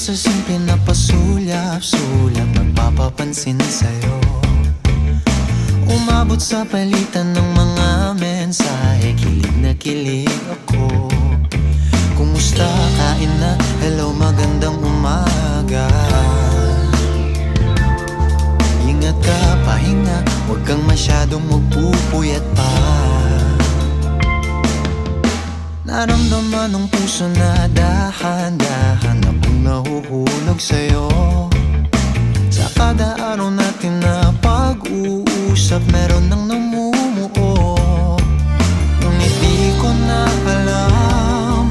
Kasasing pinapasulyap-sulyap, nagpapapansin sa'yo. Umabot sa palitan ng mga mensahe, kilig na kilig ako. Kumusta, kain na, hello, magandang umaga. Ingat ka, pahinga, huwag kang masyadong magpupuyat pa. Naramdaman ng puso na dahan-dahan akong nahuhulog sa'yo. Sa kada araw natin na pag-uusap, meron nang namumuo. Ngunit di ko na alam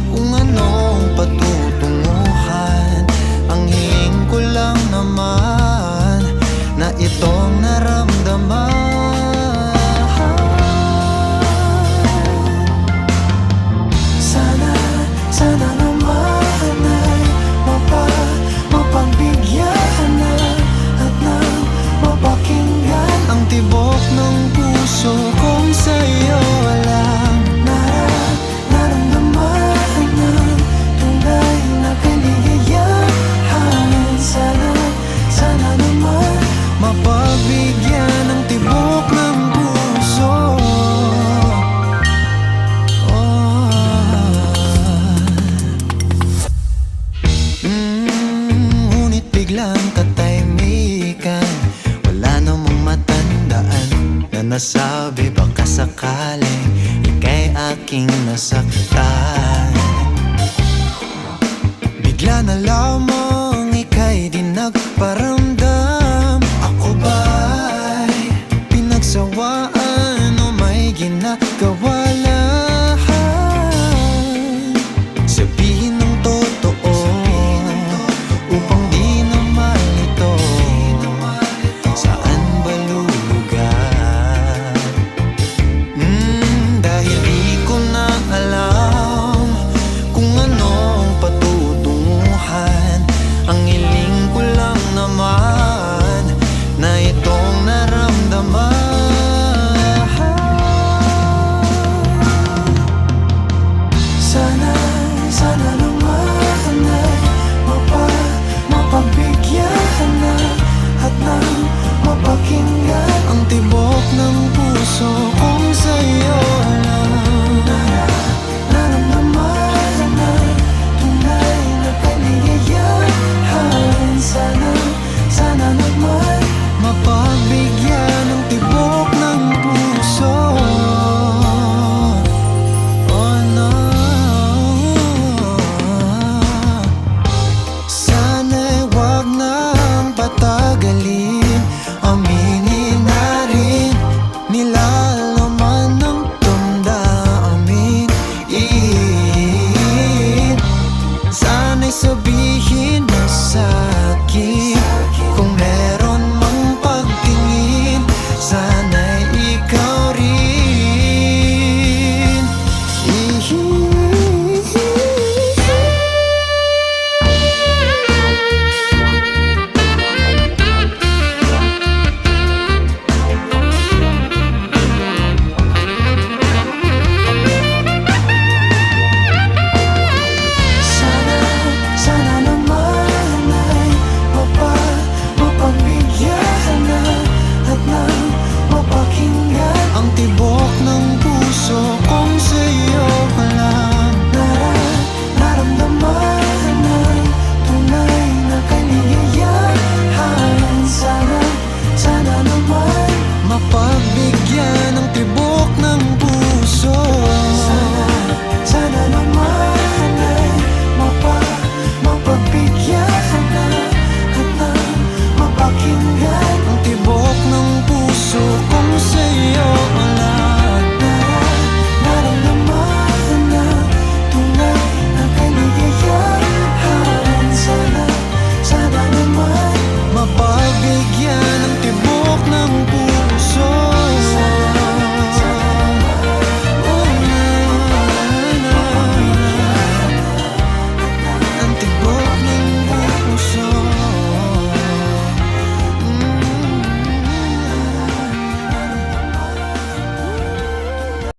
kung anong patutunguhan. Ang hiling ko lang naman na itong naramdaman. Sana naman ay mapagbigyan na at nang mapakinggan ang tibok ng puso kong sa'yo lang naramdaman ng tunay na kaligayahan. Sana naman mapagbigyan ang tibok ng puso. Ngunit biglang katahimikan, wala namang matandaan na nasabi baka sakaling ika'y aking nasaktan. Bigla na lamang